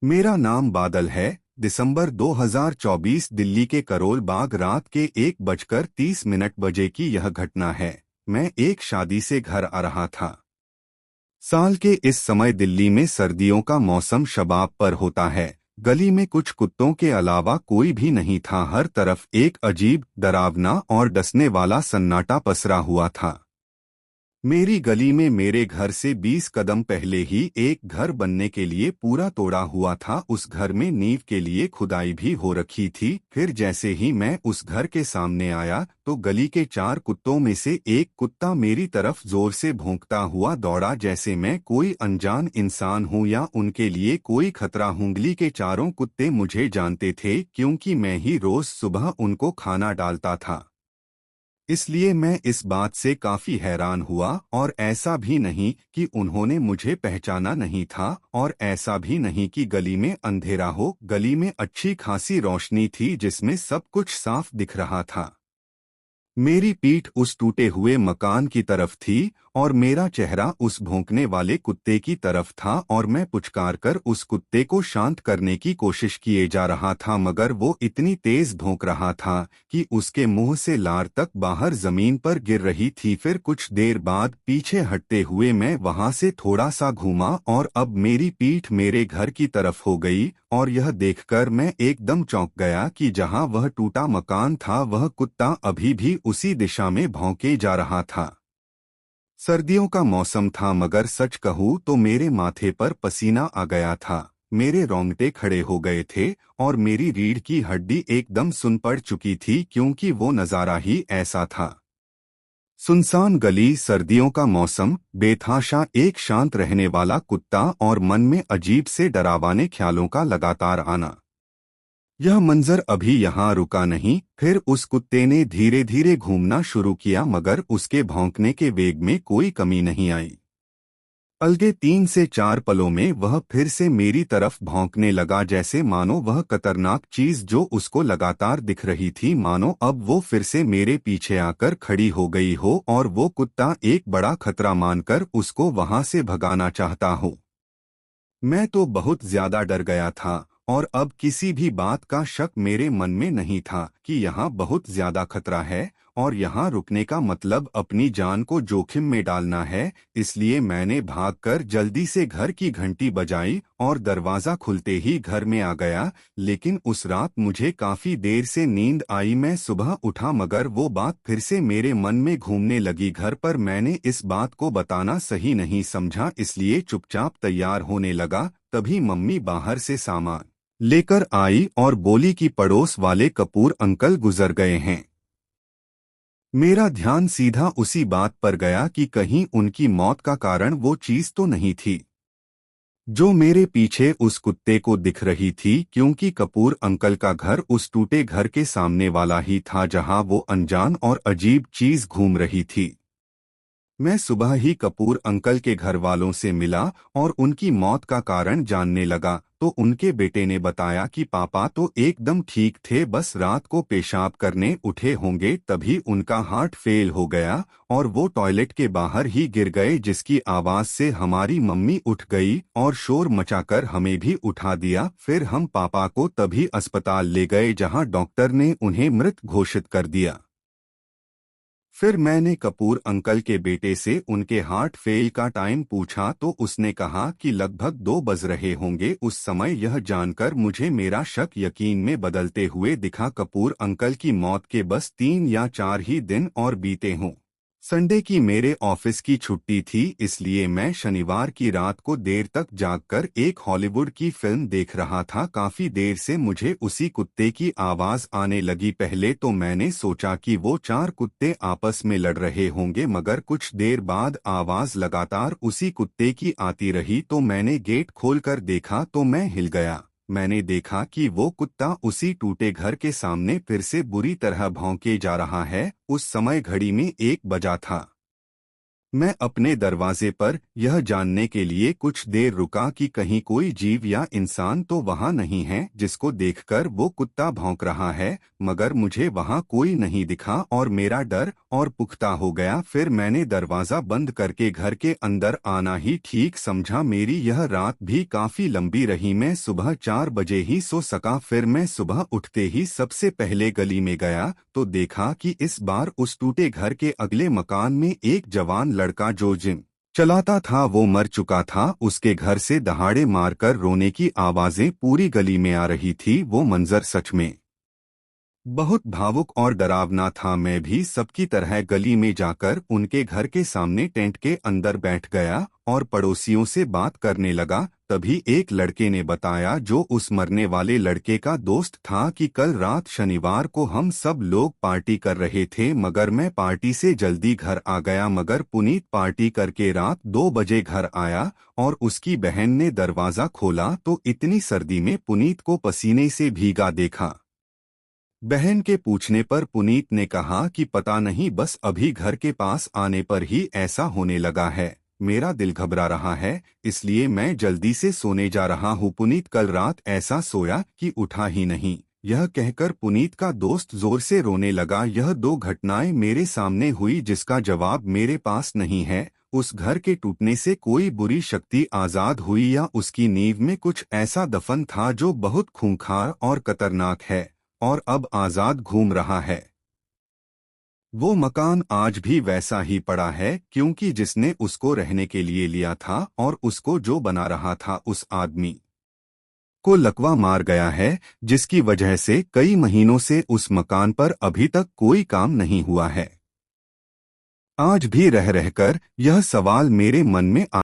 मेरा नाम बादल है। दिसंबर 2024 दिल्ली के करोल बाग रात के 1:30 बजे की यह घटना है। मैं एक शादी से घर आ रहा था। साल के इस समय दिल्ली में सर्दियों का मौसम शबाब पर होता है। गली में कुछ कुत्तों के अलावा कोई भी नहीं था। हर तरफ एक अजीब, डरावना और डसने वाला सन्नाटा पसरा हुआ था। मेरी गली में मेरे घर से 20 कदम पहले ही एक घर बनने के लिए पूरा तोड़ा हुआ था। उस घर में नींव के लिए खुदाई भी हो रखी थी। फिर जैसे ही मैं उस घर के सामने आया तो गली के 4 कुत्तों में से एक कुत्ता मेरी तरफ जोर से भौंकता हुआ दौड़ा, जैसे मैं कोई अनजान इंसान हूं या उनके लिए कोई खतरा हूं। गली के चारों कुत्ते मुझे जानते थे क्योंकि मैं ही रोज सुबह उनको खाना डालता था। इसलिए मैं इस बात से काफी हैरान हुआ। और ऐसा भी नहीं कि उन्होंने मुझे पहचाना नहीं था, और ऐसा भी नहीं कि गली में अंधेरा हो। गली में अच्छी खासी रोशनी थी जिसमें सब कुछ साफ दिख रहा था। मेरी पीठ उस टूटे हुए मकान की तरफ थी और मेरा चेहरा उस भौंकने वाले कुत्ते की तरफ था, और मैं पुचकार कर उस कुत्ते को शांत करने की कोशिश किए जा रहा था, मगर वो इतनी तेज भौंक रहा था कि उसके मुंह से लार तक बाहर जमीन पर गिर रही थी। फिर कुछ देर बाद पीछे हटते हुए मैं वहां से थोड़ा सा घूमा और अब मेरी पीठ मेरे घर की तरफ हो गई, और यह देखकर मैं एकदम चौंक गया कि जहां वह टूटा मकान था वह कुत्ता अभी भी उसी दिशा में भौंके जा रहा था। सर्दियों का मौसम था, मगर सच कहूँ तो मेरे माथे पर पसीना आ गया था। मेरे रोंगटे खड़े हो गए थे और मेरी रीढ़ की हड्डी एकदम सुन पड़ चुकी थी, क्योंकि वो नज़ारा ही ऐसा था। सुनसान गली, सर्दियों का मौसम, बेतहाशा एक शांत रहने वाला कुत्ता और मन में अजीब से डरावाने ख्यालों का लगातार आना। यह मंजर अभी यहाँ रुका नहीं। फिर उस कुत्ते ने धीरे धीरे घूमना शुरू किया, मगर उसके भौंकने के वेग में कोई कमी नहीं आई। अलगे 3 से 4 पलों में वह फिर से मेरी तरफ भौंकने लगा, जैसे मानो वह खतरनाक चीज जो उसको लगातार दिख रही थी, मानो अब वो फिर से मेरे पीछे आकर खड़ी हो गई हो और वो कुत्ता एक बड़ा खतरा मानकर उसको वहां से भगाना चाहता हो। मैं तो बहुत ज्यादा डर गया था, और अब किसी भी बात का शक मेरे मन में नहीं था कि यहाँ बहुत ज्यादा खतरा है और यहाँ रुकने का मतलब अपनी जान को जोखिम में डालना है। इसलिए मैंने भागकर जल्दी से घर की घंटी बजाई और दरवाजा खुलते ही घर में आ गया। लेकिन उस रात मुझे काफी देर से नींद आई। मैं सुबह उठा मगर वो बात फिर से मेरे मन में घूमने लगी। घर पर मैंने इस बात को बताना सही नहीं समझा, इसलिए चुपचाप तैयार होने लगा। तभी मम्मी बाहर से सामान लेकर आई और बोली कि पड़ोस वाले कपूर अंकल गुजर गए हैं। मेरा ध्यान सीधा उसी बात पर गया कि कहीं उनकी मौत का कारण वो चीज तो नहीं थी जो मेरे पीछे उस कुत्ते को दिख रही थी, क्योंकि कपूर अंकल का घर उस टूटे घर के सामने वाला ही था जहां वो अनजान और अजीब चीज घूम रही थी। मैं सुबह ही कपूर अंकल के घर वालों से मिला और उनकी मौत का कारण जानने लगा, तो उनके बेटे ने बताया कि पापा तो एकदम ठीक थे, बस रात को पेशाब करने उठे होंगे तभी उनका हार्ट फेल हो गया और वो टॉयलेट के बाहर ही गिर गए, जिसकी आवाज से हमारी मम्मी उठ गई और शोर मचाकर हमें भी उठा दिया। फिर हम पापा को तभी अस्पताल ले गए जहां डॉक्टर ने उन्हें मृत घोषित कर दिया। फिर मैंने कपूर अंकल के बेटे से उनके हार्ट फेल का टाइम पूछा तो उसने कहा कि लगभग 2 बज रहे होंगे। उस समय यह जानकर मुझे मेरा शक यकीन में बदलते हुए दिखा। कपूर अंकल की मौत के बस 3 या 4 ही दिन और बीते हों। संडे की मेरे ऑफिस की छुट्टी थी, इसलिए मैं शनिवार की रात को देर तक जागकर एक हॉलीवुड की फिल्म देख रहा था। काफी देर से मुझे उसी कुत्ते की आवाज आने लगी। पहले तो मैंने सोचा कि वो 4 कुत्ते आपस में लड़ रहे होंगे, मगर कुछ देर बाद आवाज लगातार उसी कुत्ते की आती रही। तो मैंने गेट खोलकर देखा तो मैं हिल गया। मैंने देखा कि वो कुत्ता उसी टूटे घर के सामने फिर से बुरी तरह भौंके जा रहा है। उस समय घड़ी में 1 बजा था। मैं अपने दरवाजे पर यह जानने के लिए कुछ देर रुका कि कहीं कोई जीव या इंसान तो वहां नहीं है जिसको देखकर वो कुत्ता भौंक रहा है, मगर मुझे वहां कोई नहीं दिखा और मेरा डर और पुख्ता हो गया। फिर मैंने दरवाजा बंद करके घर के अंदर आना ही ठीक समझा। मेरी यह रात भी काफी लंबी रही। मैं सुबह 4 बजे ही सो सका। फिर मैं सुबह उठते ही सबसे पहले गली में गया तो देखा कि इस बार उस टूटे घर के अगले मकान में एक जवान लड़का जो जिम चलाता था वो मर चुका था। उसके घर से दहाड़े मारकर रोने की आवाजें पूरी गली में आ रही थी। वो मंजर सच में बहुत भावुक और डरावना था। मैं भी सबकी तरह गली में जाकर उनके घर के सामने टेंट के अंदर बैठ गया और पड़ोसियों से बात करने लगा। तभी एक लड़के ने बताया, जो उस मरने वाले लड़के का दोस्त था, कि कल रात शनिवार को हम सब लोग पार्टी कर रहे थे, मगर मैं पार्टी से जल्दी घर आ गया। मगर पुनीत पार्टी करके रात 2 बजे घर आया और उसकी बहन ने दरवाजा खोला तो इतनी सर्दी में पुनीत को पसीने से भीगा देखा। बहन के पूछने पर पुनीत ने कहा कि पता नहीं, बस अभी घर के पास आने पर ही ऐसा होने लगा है। मेरा दिल घबरा रहा है, इसलिए मैं जल्दी से सोने जा रहा हूँ। पुनीत कल रात ऐसा सोया कि उठा ही नहीं। यह कहकर पुनीत का दोस्त जोर से रोने लगा। यह 2 घटनाएं मेरे सामने हुई जिसका जवाब मेरे पास नहीं है। उस घर के टूटने से कोई बुरी शक्ति आजाद हुई या उसकी नींव में कुछ ऐसा दफन था जो बहुत खूंखार और खतरनाक है और अब आजाद घूम रहा है। वो मकान आज भी वैसा ही पड़ा है, क्योंकि जिसने उसको रहने के लिए लिया था और उसको जो बना रहा था उस आदमी को लकवा मार गया है, जिसकी वजह से कई महीनों से उस मकान पर अभी तक कोई काम नहीं हुआ है। आज भी रह रहकर यह सवाल मेरे मन में